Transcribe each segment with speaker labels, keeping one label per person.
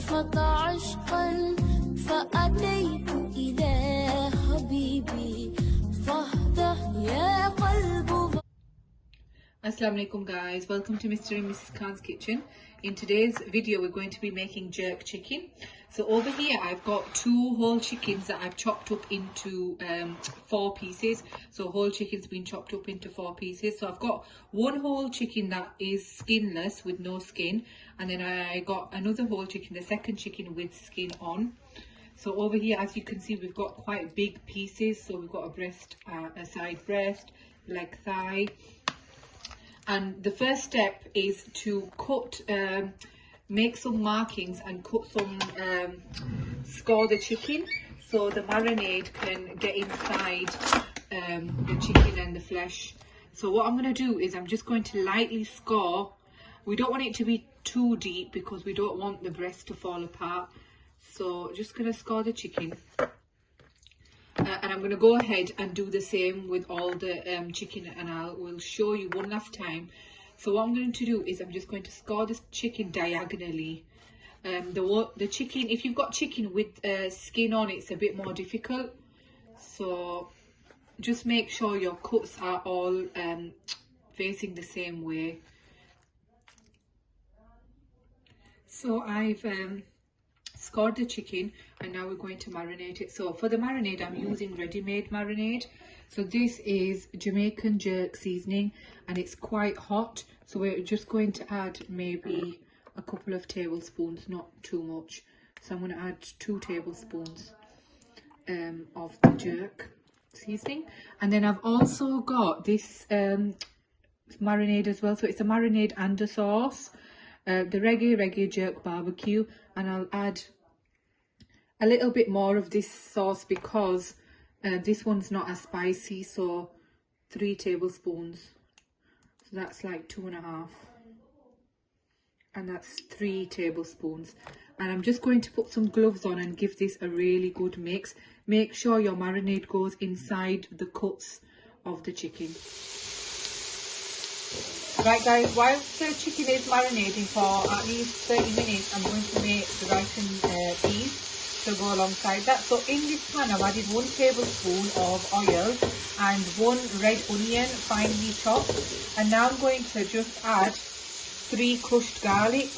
Speaker 1: رأفت عشقا فأتيت إلى حبيبي فاهدأ يا قلب.
Speaker 2: Assalamu alaikum guys, welcome to Mr. and Mrs. Khan's kitchen. In today's video we're going to be making jerk chicken. So over here I've got 2 whole chickens that I've chopped up into 4 pieces. So whole chicken's been chopped up into 4 pieces. So I've got 1 whole chicken that is skinless with no skin, and then I got another whole chicken, the second chicken with skin on. So over here, as you can see, we've got quite big pieces. So we've got a breast, a side breast, leg, thigh. And the first step is to cut, make some markings and cut some, score the chicken so the marinade can get inside the chicken and the flesh. So what I'm going to do is I'm just going to lightly score. We don't want it to be too deep because we don't want the breast to fall apart. So just going to score the chicken. And I'm going to go ahead and do the same with all the chicken, and I will show you one last time. So what I'm going to do is I'm just going to score this chicken diagonally. The chicken, if you've got chicken with skin on, it's a bit more difficult. So just make sure your cuts are all facing the same way. So I've scored the chicken, and now we're going to marinate it. So for the marinade, I'm using ready-made marinade. So this is Jamaican jerk seasoning, and it's quite hot, so we're just going to add maybe a couple of tablespoons, not too much. So I'm going to add 2 tablespoons of the jerk seasoning. And then I've also got this marinade as well. So it's a marinade and a sauce, the reggae jerk barbecue, and I'll add a little bit more of this sauce because this one's not as spicy. So 3 tablespoons, so that's like 2.5, and that's 3 tablespoons. And I'm just going to put some gloves on and give this a really good mix. Make sure your marinade goes inside the cuts of the chicken. Right guys, whilst the chicken is marinating for at least 30 minutes, I'm going to make the rice and peas to go alongside that. So in this pan I've added 1 tablespoon of oil and 1 red onion finely chopped, and now I'm going to just add 3 crushed garlic.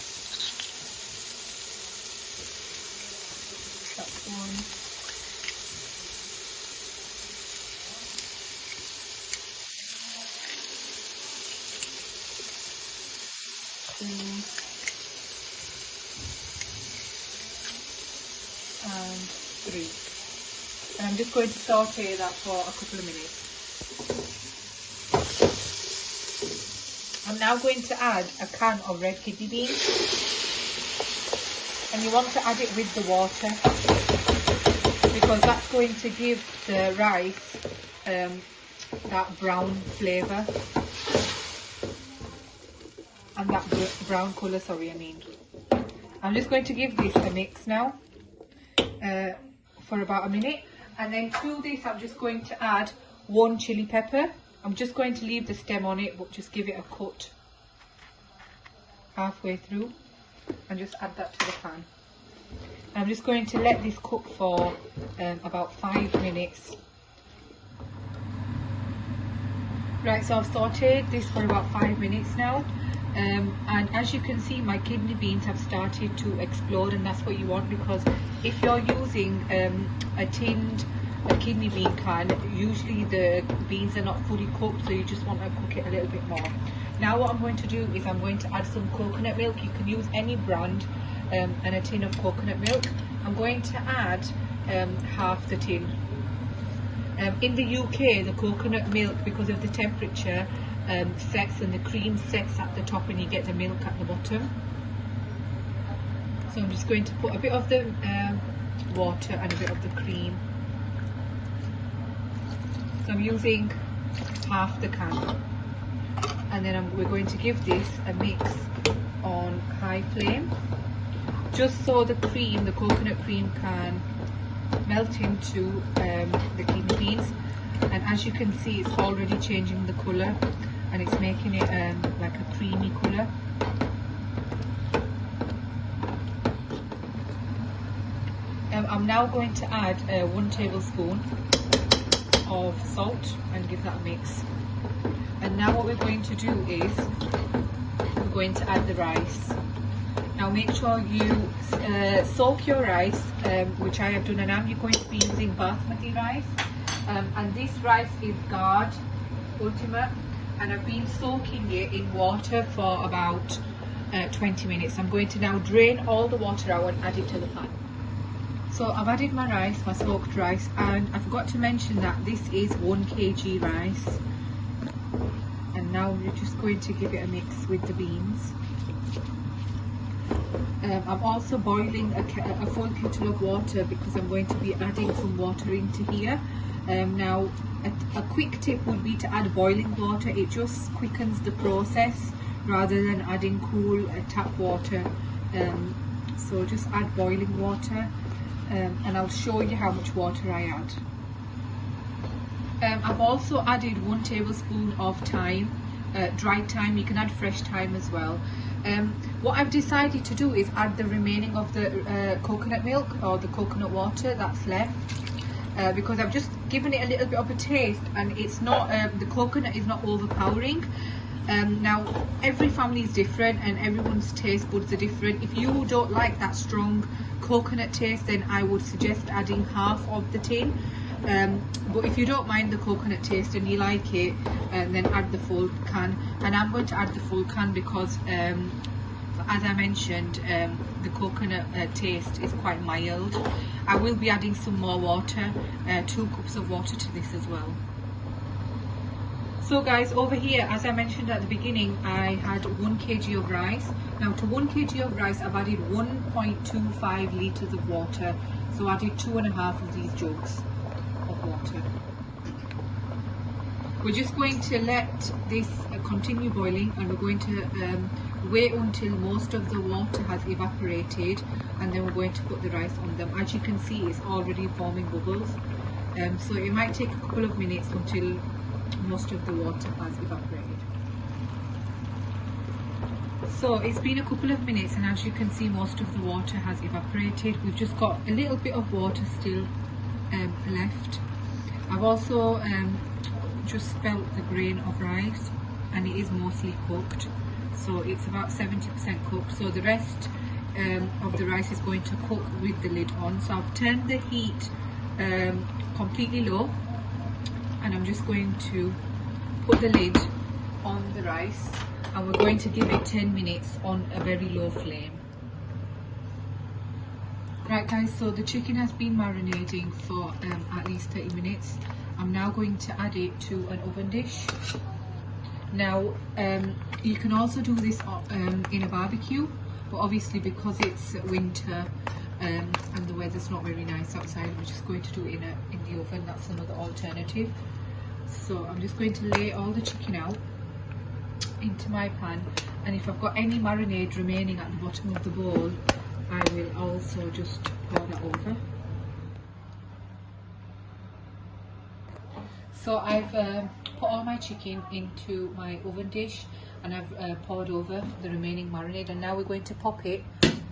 Speaker 2: That's 1. And 3, and I'm just going to saute that for a couple of minutes. I'm now going to add a can of red kidney beans, and you want to add it with the water because that's going to give the rice that brown flavour and that brown colour, I'm just going to give this a mix now for about a minute, and then to this I'm just going to add 1 chili pepper. I'm just going to leave the stem on it, but just give it a cut halfway through and just add that to the pan. I'm just going to let this cook for about 5 minutes. Right, so I've sauteed this for about 5 minutes now. And as you can see, my kidney beans have started to explode, and that's what you want, because if you're using a tinned kidney bean can, usually the beans are not fully cooked, so you just want to cook it a little bit more. Now what I'm going to do is I'm going to add some coconut milk. You can use any brand and a tin of coconut milk. I'm going to add half the tin. In the UK, the coconut milk, because of the temperature, sets, and the cream sets at the top and you get the milk at the bottom. So I'm just going to put a bit of the water and a bit of the cream. So I'm using half the can, and then we're going to give this a mix on high flame, just so the cream, the coconut cream, can melt into the kidney beans. And as you can see, it's already changing the colour, and it's making it like a creamy colour. I'm now going to add 1 tablespoon of salt and give that a mix. And now what we're going to do is we're going to add the rice. Now make sure you soak your rice, which I have done, and I'm going to be using basmati rice. And this rice is Guard Ultimate, and I've been soaking it in water for about 20 minutes. I'm going to now drain all the water out and add it to the pan. So I've added my rice, my smoked rice, and I forgot to mention that this is 1 kg rice. And now we're just going to give it a mix with the beans. I'm also boiling a full kettle of water because I'm going to be adding some water into here. Now a quick tip would be to add boiling water. It just quickens the process rather than adding cool tap water. So just add boiling water, and I'll show you how much water I add. I've also added 1 tablespoon of thyme, dried thyme. You can add fresh thyme as well. What I've decided to do is add the remaining of the coconut milk or the coconut water that's left, because I've just given it a little bit of a taste, and it's not the coconut is not overpowering. Now every family is different and everyone's taste buds are different. If you don't like that strong coconut taste, then I would suggest adding half of the tin. But if you don't mind the coconut taste and you like it, then add the full can. And I'm going to add the full can because as I mentioned, the coconut taste is quite mild. I will be adding some more water, 2 cups of water to this as well. So guys, over here, as I mentioned at the beginning, I had 1 kg of rice. Now to 1 kg of rice, I've added 1.25 litres of water. So I added 2.5 of these jugs of water. We're just going to let this continue boiling, and we're going to wait until most of the water has evaporated, and then we're going to put the rice on them. As you can see, it's already forming bubbles, so it might take a couple of minutes until most of the water has evaporated. So it's been a couple of minutes, and as you can see, most of the water has evaporated. We've just got a little bit of water still left. I've also just felt the grain of rice, and it is mostly cooked, so it's about 70% cooked. So the rest of the rice is going to cook with the lid on. So I've turned the heat completely low, and I'm just going to put the lid on the rice, and we're going to give it 10 minutes on a very low flame. Right guys, so the chicken has been marinating for at least 30 minutes. I'm now going to add it to an oven dish. Now you can also do this in a barbecue, but obviously because it's winter and the weather's not very nice outside, we're just going to do it in the oven. That's another alternative. So I'm just going to lay all the chicken out into my pan, and if I've got any marinade remaining at the bottom of the bowl, I will also just pour that over. So I've put all my chicken into my oven dish, and I've poured over the remaining marinade, and now we're going to pop it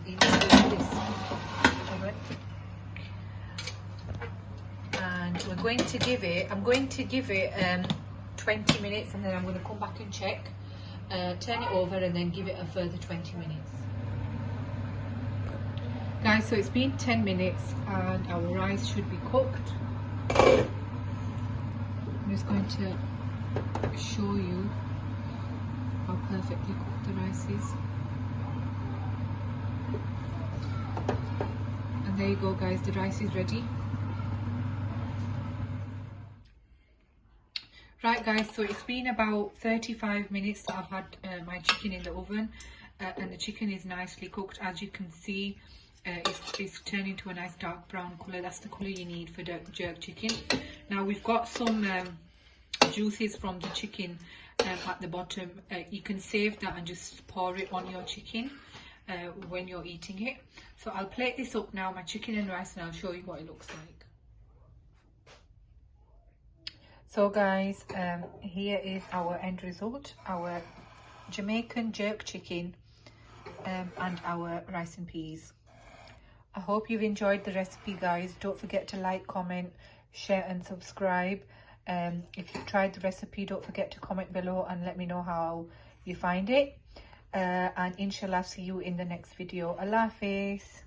Speaker 2: into this oven. And we're going to give it, I'm going to give it 20 minutes, and then I'm going to come back and check, turn it over, and then give it a further 20 minutes. Guys, so it's been 10 minutes and our rice should be cooked. I'm just going to show you how perfectly cooked the rice is. And there you go guys, the rice is ready. Right guys, so it's been about 35 minutes that I've had my chicken in the oven, and the chicken is nicely cooked. As you can see, it's turning to a nice dark brown colour. That's the colour you need for jerk chicken. Now we've got some juices from the chicken at the bottom. You can save that and just pour it on your chicken when you're eating it. So I'll plate this up now, my chicken and rice, and I'll show you what it looks like. So guys, here is our end result, our Jamaican jerk chicken and our rice and peas. I hope you've enjoyed the recipe, guys. Don't forget to like, comment, share and subscribe. If you've tried the recipe, don't forget to comment below and let me know how you find it. And inshallah, see you in the next video. Allah Hafiz.